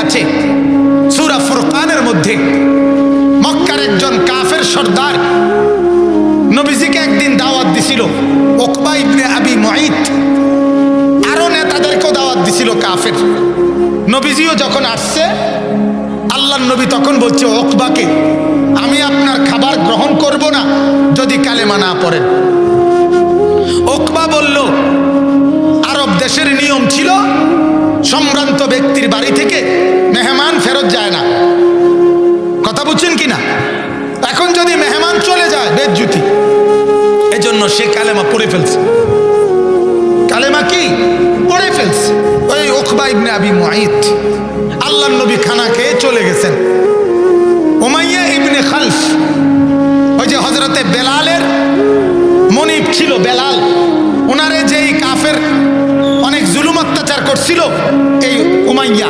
আছে সূরা ফুরকানের মধ্যে, মক্কার একজন কাফের সর্দার নবীজিকে একদিন দাওয়াত দিছিল। উকবা ইবনে আবি মুঈত আরো নেতাদেরকেও দাওয়াত দিছিল কাফের। নবীজিও যখন আসছে, আল্লাহর নবী তখন বলছে উকবাকে, আমি আপনার খাবার গ্রহণ করব না যদি কালেমা না পড়েন। উকবা বলল, আরব দেশের নিয়ম ছিল সম্ভ্রান্ত ব্যক্তির বাড়ি থেকে মেহমান ফেরত যায় না। কথা বুঝছেন কিনা? এখন যদি মেহমান চলে যায় বেজ্জুতি, এজন্য সে কালেমা পড়ে ফেলছে। কালেমা কি পড়ে ফেলছে ওই উকবা ইবনে আবি মুঈত। আল্লাহর নবী খানা খেয়ে চলে গেছেন। উমাইয়া ইবনে খালফ, ওই যে হযরতে বেলালের মনিব ছিল বেলাল, ওনারে যেই কাফের অনেক জুলুম অত্যাচার করছিল এই উমাইয়া,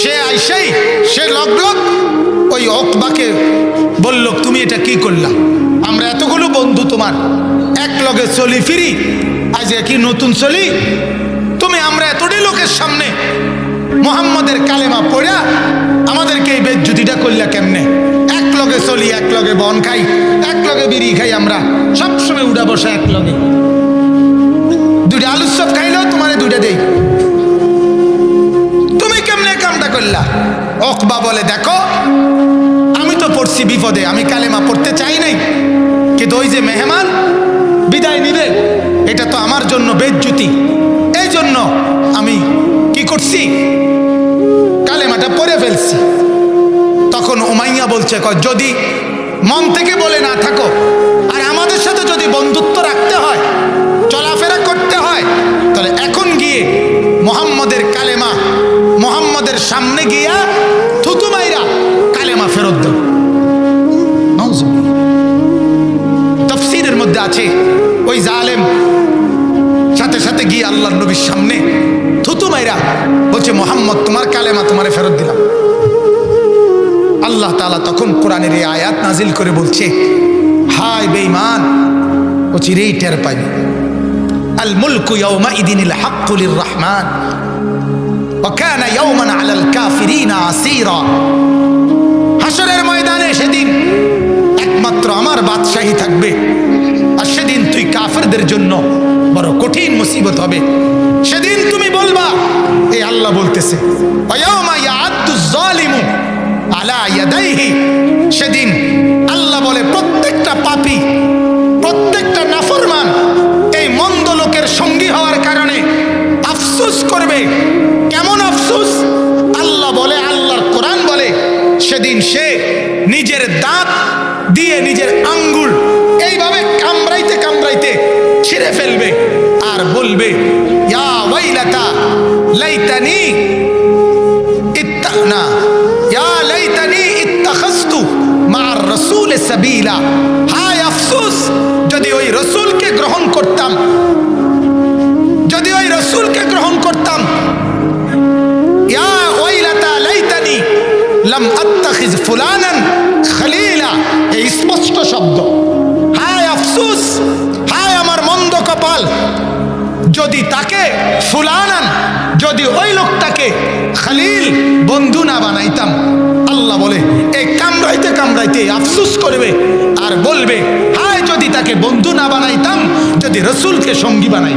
সে আইসেই সে লগলগ ওই উকবাকে বলল, তুমি এটা কি করলা? আমরা এতগুলো বন্ধু তোমার, এক লগে চলি ফিরি, আজ কি নতুন চলি? তুমি আমরা এতটাই লোকের সামনে মুহাম্মাদের কালেমা পড়া আমাদেরকে এই বেজ্জুতিটা করলা কেমনে? এক লগে চলি, এক লগে বন খাই, এক লগে বিড়ি খাই, আমরা সবসময় উড়া বসা এক লগে, দুইটা আলুর চপ খাইলেও তোমারে দুইটা দেই, তুমি কেমনে কামটা করলা? উকবা বলে, দেখো আমি তো পড়ছি বিপদে, আমি কালেমা পড়তে চাই নাই, কিন্তু ওই যে মেহমান বিদায় নিবে, এটা তো আমার জন্য বেজ্জুতি, এই জন্য আমি কি করছি, কালেমাটা পড়ে ফেলছি। তখন উমাইয়া বলছে, যদি মন থেকে বলে না থাকো, আর আমাদের সাথে যদি বন্ধুত্ব রাখতে হয়, চলাফেরা করতে হয়, তাহলে এখন গিয়ে মুহাম্মাদের কালেমা মুহাম্মাদের সামনে গিয়া থুতু মাইরা কালেমা ফেরত দাও। তাফসীরের মধ্যে আছে ওই জালেম সাথে সাথে গিয়ে আল্লাহর নবীর সামনে থুতু মাইরা বলছে, মুহাম্মদ তোমার কালেমা তোমারে ফেরত দিলাম। আল্লাহ তাআলা তখন কোরআনের এই আয়াত নাজিল করে বলছে, হায় বেঈমান, ও চিরেই টের পাইবে, আল মুলকু ইয়াউমাইদিনিল হাক্কু লিররহমান ওয়া কানা ইয়াওমান আলাল কাফিরিনা আসীরা। হাশরের ময়দানে সেদিন একমাত্র আমার বাদশাহী থাকবে, আর সেদিন তুই কাফেরদের জন্য বড় কঠিন মুসিবত হবে। সেদিন তুমি বলবা, এই আল্লাহ বলতেছে, ওয়া ইয়াওমা ইয়াআদ্দুজ যালিমু আলা ইয়াদাইহি, সেদিন আল্লাহ বলে প্রত্যেকটা পাপী, প্রত্যেকটা নাফরমান এই মন্দ লোকের সঙ্গী হওয়ার কারণে আফসোস করবে। কেমন আফসোস? আল্লাহ বলে, আল্লাহর কোরআন বলে, সেদিন সে নিজের দাঁত দিয়ে নিজের আঙ্গুল এইভাবে কামড়াইতে কামড়াইতে ছিঁড়ে ফেলবে আর বলবে, ইয়া ওয়াইলাতা লাইতানি ইত্তানা ইয়া লাইতানি ইত্তাখাযতু মা'আর রাসূল সাবিলা। হায় আফসোস, যদি ওই রাসূলকে গ্রহণ করতাম, যদি ওই রাসূলকে গ্রহণ করতাম। ইয়া ওয়াইলাতা লাইতানি লাম আত্তাখিজ ফুলানান খলিলা, এই স্পষ্ট শব্দ। হায় আফসোস, হায় আমার মন্দ কপাল, যদি তাকে ফুলানান, যদি ওই লোকটাকে খলিল বন্ধু না বানাইতাম। আল্লাহ বলে, এই কামড়াইতে কামড়াইতে আফসোস করবে আর বলবে, হায় যদি তাকে বন্ধু না বানাইতাম, যদি রাসূলকে সঙ্গী বানাই।